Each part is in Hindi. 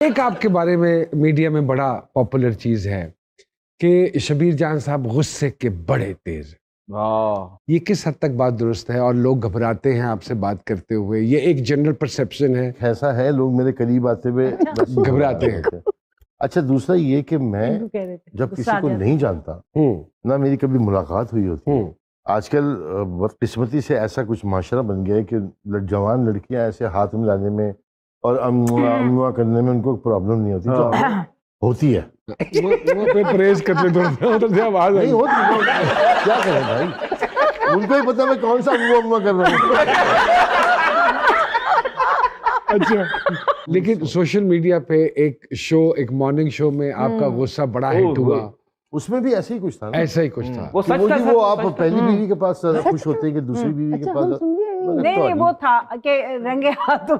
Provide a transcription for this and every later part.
एक आपके बारे में मीडिया में बड़ा पॉपुलर चीज है कि शबीर जान साहब गुस्से के बड़े तेज। ये किस हद तक बात दुरुस्त है और लोग घबराते हैं आपसे बात करते हुए? ये एक जनरल परसेप्शन है। ऐसा है, लोग मेरे करीब आते हुए घबराते हैं। अच्छा, दूसरा ये कि मैं जब किसी को नहीं जानता ना मेरी कभी मुलाकात हुई होती है। आजकल बदकिस्मती से ऐसा कुछ माशरा बन गया है कि जवान लड़कियां ऐसे हाथ मिलाने में और अम्मुआ करने में उनको प्रॉब्लम नहीं होती, जो होती है वो पे परहेज करते थोड़ा आवाज नहीं होती। क्या करें भाई, उनको ही पता मैं कौन सा अम्मुआ कर रहा हूँ। अच्छा, लेकिन सोशल मीडिया पे एक मॉर्निंग शो में आपका गुस्सा बड़ा हिट हुआ, उसमें भी ऐसे ही कुछ था ना? ऐसा ही कुछ था। वो सच वो, का वो आप पहली बीवी के पास खुश होते हैं कि दूसरी बीवी के पास? नहीं, वो था कि रंगे हाथों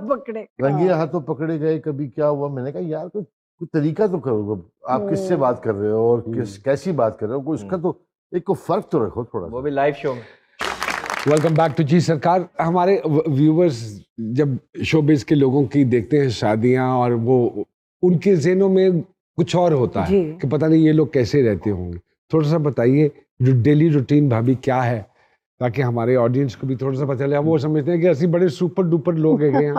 पकड़े गए। कभी क्या हुआ, मैंने कहा यार कोई तरीका तो करो, आप किससे बात कर रहे हो और कैसी बात कर रहे हो, कोई उसका तो एक को फर्क तो रखो थोड़ा, वो भी लाइव शो में। वेलकम बैक टू जी सरकार। हमारे व्यूवर्स जब शोबिज के लोगों की देखते हैं शादियां, और वो उनके ज़हनों में कुछ और होता है कि पता नहीं ये लोग कैसे रहते होंगे। थोड़ा सा बताइए जो डेली रूटीन भाभी क्या है, ताकि हमारे ऑडियंस को भी थोड़ा सा पता चले। वो समझते हैं कि ऐसी बड़े सुपर डुपर लोग हैं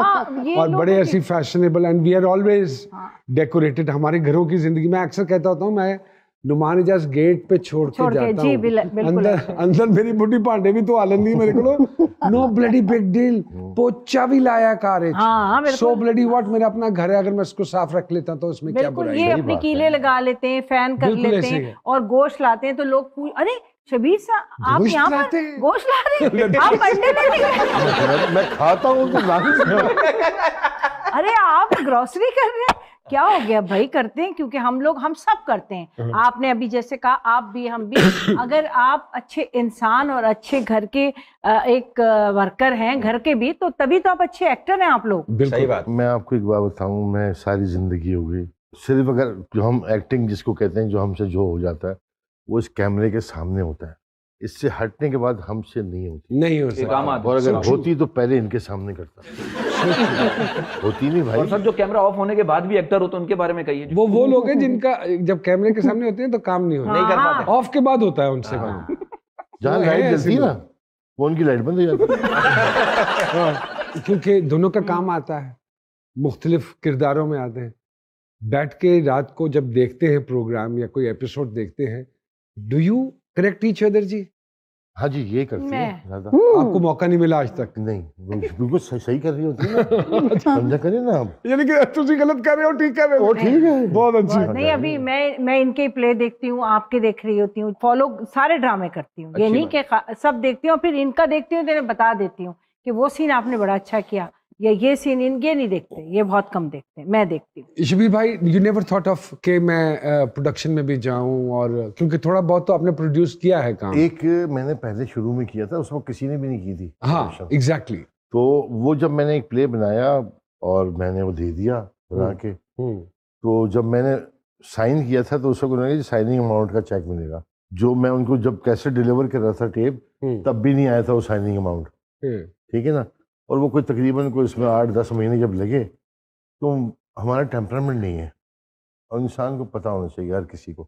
और बड़े ऐसी fashionable and we are always decorated. हमारे घरों की जिंदगी में अक्सर कहता होता हूँ मैं, नुमान इजाज गेट पे छोड़ के जाता हूँ, अंदर मेरी बुढ़ी पांडे भी तो आलन नहीं मेरे को। नो ब्लडी बिग डील, पोचा भी लाया कार सो ब्लडी व्हाट, मेरा अपना घर है, अगर मैं उसको साफ रख लेता तो उसमें क्या बुराई है? ये अपने कीले लगा लेते हैं, फैन कर लेते हैं और गोश्त लाते हैं, तो लोग अरे शबीर साहब आप यहाँ पर गोश्त ला रहे हैं, आप अंडे नहीं मैं खाता हूँ तो अरे आप ग्रोसरी कर रहे हैं, क्या हो गया भाई? करते हैं, क्योंकि हम सब करते हैं। आपने अभी जैसे कहा, आप भी हम भी अगर आप अच्छे इंसान और अच्छे घर के एक वर्कर हैं घर के भी, तो तभी तो आप अच्छे एक्टर हैं आप लोग। सही बात। मैं आपको एक बात बताऊं, मैं सारी जिंदगी हो गई सिर्फ अगर जो हम एक्टिंग जिसको कहते हैं, जो हमसे जो हो जाता है वो इस कैमरे के सामने होता है, इससे हटने के बाद हमसे नहीं हो सकता। और अगर होती तो पहले इनके सामने करता। होती नहीं भाई। और सर जो कैमरा ऑफ होने के बाद भी एक्टर हो तो उनके बारे में कहिए। वो लोग हैं जिनका जब कैमरे के सामने होते हैं तो काम नहीं होता, नहीं कर पाते, ऑफ के बाद होता है उनसे काम। जहाँ लाइट जलती है ना, वो उनकी लाइट बंद हो जाती है। क्योंकि दोनों का काम आता है, मुख्तलिफ किरदारों में आते हैं। बैठ के रात को जब देखते हैं प्रोग्राम या कोई एपिसोड देखते हैं, do you correct each other जी? हाँ जी, ये करती है ज्यादा। आपको मौका नहीं मिला आज तक? नहीं, बिल्कुल सही कर रही होती है। समझा करिए ना आप, यानी कि तुम गलत कर रहे हो, ठीक कर रहे हो। ठीक है, बहुत अच्छी। नहीं, अभी मैं इनके प्ले देखती हूँ, आपके देख रही होती हूँ, फॉलो सारे ड्रामे करती हूँ, ये नहीं कि सब देखती हूँ, फिर इनका देखती हूँ तो इन्हें बता देती हूँ कि वो सीन आपने बड़ा अच्छा किया, या ये सीन ये नहीं देखते, ये बहुत कम देखते हैं, मैं देखती हूँ। शबीर भाई, यू नेवर थॉट ऑफ कि मैं प्रोडक्शन में भी जाऊं? और क्योंकि थोड़ा बहुत तो आपने प्रोड्यूस किया है काम। एक मैंने पहले शुरू में किया था, उसमें किसी ने भी नहीं की थी। हाँ एग्जैक्टली। तो वो जब मैंने एक प्ले बनाया और मैंने वो दे दिया बना के, तो जब मैंने साइन किया था तो उसको उन्होंने साइनिंग अमाउंट का चेक मिलेगा, जो मैं उनको जब कैसे डिलीवर कर रहा था टेप, तब भी नहीं आया था वो साइनिंग अमाउंट। ठीक है ना? और वो कोई तकरीबन कोई इसमें 8-10 महीने जब लगे, तो हमारा टेम्परामेंट नहीं है, और इंसान को पता होना चाहिए हर किसी को,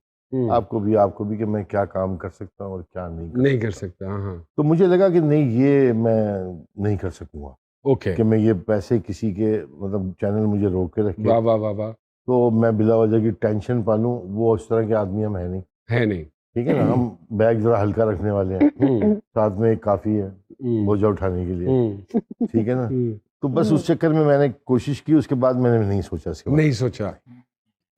आपको भी कि मैं क्या काम कर सकता हूँ और क्या नहीं कर सकता। हाँ। तो मुझे लगा कि नहीं, ये मैं नहीं कर सकूंगा। ओके। कि मैं ये पैसे किसी के मतलब चैनल मुझे रोक के रखे, वाह वाह वाह वाह, तो मैं बिला वजह की टेंशन पालूं, वो उस तरह के आदमी हम है नहीं। ठीक है ना? हम बैग जरा हल्का रखने वाले हैं, साथ में एक काफी है बोझा उठाने के लिए। ठीक है ना? तो बस उस चक्कर में मैंने कोशिश की, उसके बाद मैंने नहीं सोचा।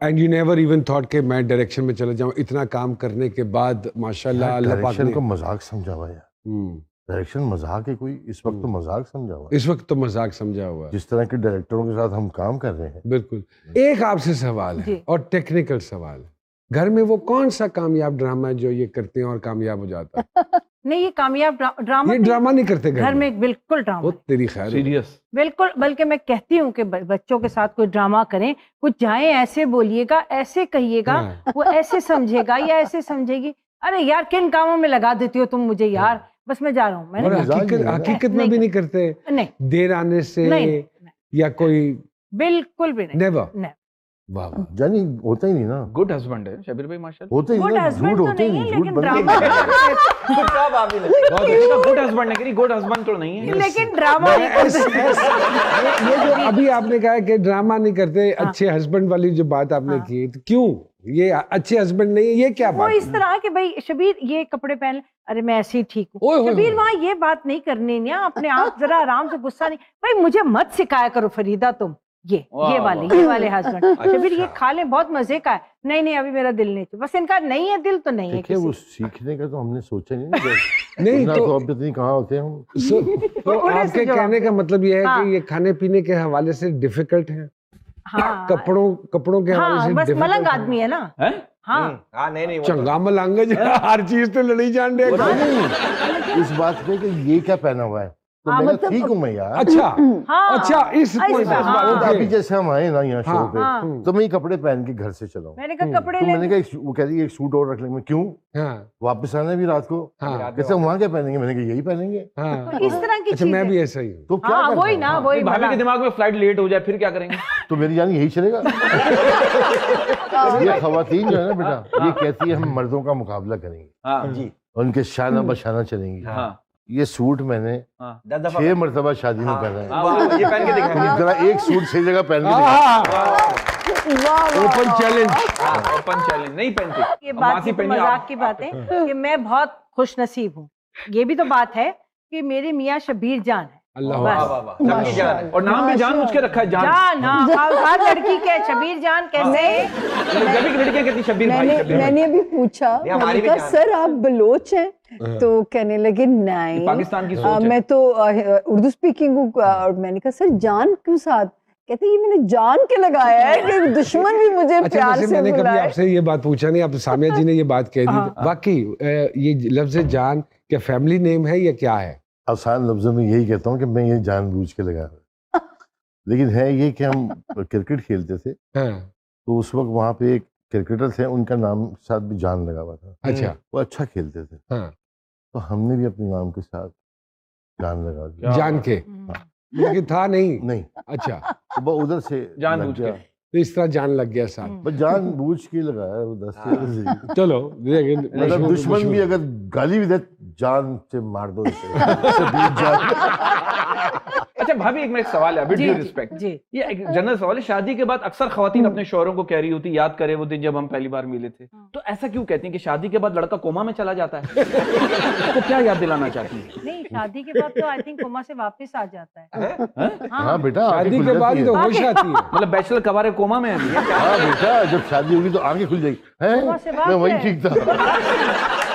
And you never even thought कि मैं डायरेक्शन में चला जाऊं? इतना काम करने के बाद माशाल्लाह अल्लाह पाक ने डायरेक्शन को मजाक समझा हुआ है। डायरेक्शन मजाक है कोई? इस वक्त तो मजाक समझा हुआ है। इस वक्त तो मजाक समझा हुआ है। जिस तरह के डायरेक्टरों के साथ हम काम कर रहे हैं। बिल्कुल। एक आपसे सवाल है और टेक्निकल सवाल है, घर में वो कौन सा कामयाब ड्रामा है जो ये करते हैं और कामयाब हो जाता है? नहीं, ये कामयाब ड्रामा, ये ड्रामा नहीं करते घर में, बिल्कुल ड्रामा। तेरी खैर, सीरियस, बिल्कुल। बल्कि मैं कहती हूँ कि बच्चों के साथ कोई ड्रामा करें, कुछ जाए ऐसे बोलिएगा, ऐसे कहिएगा, वो ऐसे समझेगा या ऐसे समझेगी। अरे यार, किन कामों में लगा देती हो तुम मुझे यार, बस मैं जा रहा हूँ। मैंने हकीकत में भी नहीं करते? नहीं, देर आने से या कोई? बिल्कुल भी नहीं, नेवर। वाह वाह। जानी होता ही नहीं ना, गुड हस्बैंड है शबीर भाई माशाल्लाह। होता ही गुड नहीं, हस्बैंड झूठ तो होते ही नहीं नहीं, है, झूठ लेकिन बनते ड्रामा गुड हस्बैंड है कि गुड हस्बैंड तो नहीं है। लेकिन ड्रामा ये जो अभी आपने कहा कि ड्रामा नहीं करते, अच्छे हस्बैंड वाली जो बात आपने की, तो क्यों ये अच्छे हस्बैंड नहीं है, ये क्या वो बात इस तरह के भाई शबीर ये कपड़े पहन, अरे मैं ऐसे ही ठीक ओए हूँ। होए शबीर होए। वहाँ ये बात नहीं करनी ना, अपने आप जरा आराम से गुस्सा नहीं, भाई मुझे मत सिखाया करो फरीदा तुम ये वाह, वाले हस्बैंड। शबीर ये खा ले, बहुत मजे का है। नहीं अभी मेरा दिल नहीं, बस इनका नहीं है दिल तो नहीं है देखिए वो किसी। सीखने का तो हमने सोचा नहीं ना, नहीं वरना तो तो अब इतनी कहाँ होते हैं हम। तो उन्हें से आपके जवाब कहने का मतलब ये है हाँ। कि ये खाने पीने के हवाले से डिफिकल्ट है, हाँ कपड़ों के हवाले हाँ से बस difficult मलंग है। आदमी है ना। हैं? हाँ हाँ नहीं वो तो- चंगा मलंग हर चीज तो लड़ी जान दे। नहीं, इस बात पे कि ये क्या पहना हुआ है, तो हाँ, मैंने मतलब- ठीक हूँ मैं यार। अच्छा हाँ अच्छा, इस point पे, हाँ। तो okay। अभी जैसे हम आए ना यहाँ शो हाँ, पे, हाँ। तो मैं ये कपड़े पहन के घर से चला हूँ। मैंने कहा कपड़े तो ले मैंने कहा वो कह रही है एक सूट और रख लेंगे। क्यों, हाँ वापस आना है भी रात को। हाँ कैसे वहाँ क्या पहनेंगे, मैंने कहा यही पहनेंगे। हाँ। तो इस तरह की अच्छा मैं चीजें। भी ऐसा ही हूँ। तो क्या हाँ करना वही है? ना वही भाभी के मलंग। दिमाग में फ्लाइट लेट हो जाए फिर क्या करेंगे? तो मेरी जान यही चलेगा। ये खवातीन जो है ना बेटा, ये कहती है हम मर्दों का मुकाबला करेंगे, हाँ जी उनके शाना बशाना चलेंगे। हाँ ये सूट मैंने 10 दफा 6 मरतबा शादी में हाँ, पहना है। वाह, ये पहन के दिखा। जरा एक सूट 6 जगह पहन के दिखा। Open challenge. ओपन चैलेंज नहीं पहनती ये बात मासी ये तो पहनी मजाक आप- की बात है कि मैं बहुत खुश नसीब हूँ। ये भी तो बात है कि मेरे मियाँ शबीर जान है। अल्लाह बस। वाह वाह वाह, सबकी जान है। और नाम भी जान मुझ के रखा है जान। जान हाँ हर लड़की के शबीर जान कैसे। जब भी लड़कियां कहती शबीर भाई शबीर भाई। मैंने अभी पूछा, ये हमारी मैंने भी कहा जान सर आप बलोच हैं, तो कहने लगे नहीं पाकिस्तान की सोच है। मैं तो उर्दू स्पीकिंग हूँ। और मैंने कहा सर जान क्यों साथ, कहते ये मैंने जान के लगाया है कि दुश्मन भी मुझे अच्छा प्यार वैसे से मैंने कभी बुलाए। आपसे ये बात पूछा नहीं, अब सामिया जी ने ये बात कह दी। वाकई ये लफ्ज जान क्या फैमिली नेम है या क्या है? आसान लफ्जों में यही कहता हूँ कि मैं ये जानबूझ के लगा रहा हूँ। लेकिन है ये कि हम क्रिकेट खेलते थे, हाँ तो उस वक्त वहाँ पे एक क्रिकेटर थे, उनका नाम साथ भी जान लगा हुआ था। अच्छा वो अच्छा खेलते थे, हाँ तो हमने भी अपने नाम के साथ जान लगा दिया। जान के, लेकिन था नहीं। अच्छा तो वो उधर से जानबूझ लग गया। के। तो इस तरह जान लग गया साथ। बस जानबूझ के लगाया वो 10 से। चलो लेकिन मतलब मशहूर- दुश्मन भी मशहूर। अगर गाली भी दे, जान से मार दो इसे। इससे बीत जान। अच्छा भाभी एक मेरा एक सवाल है अभी जी, ड्यू जी, रिस्पेक्ट। जी। ये एक जनरल सवाल है, शादी के बाद अक्सर खवातीन अपने शौहरों को कह रही होती याद करे वो दिन जब हम पहली बार मिले थे, तो ऐसा क्यों कहती हैं कि शादी के बाद लड़का कोमा में चला जाता है? तो क्या याद दिलाना चाहती हैं? नहीं शादी के बाद तो आई थिंक कोमा से वापस आ जाता है। हाँ बेटा, आंखें शादी खुल के बाद जाती तो है। होश आती है। मतलब बैचलर कवारे कोमा में है अभी? हाँ बेटा, जब शादी होगी तो आंखें खुल जाएगी। हैं? कोमा से बात मैं वही है। ठीक था।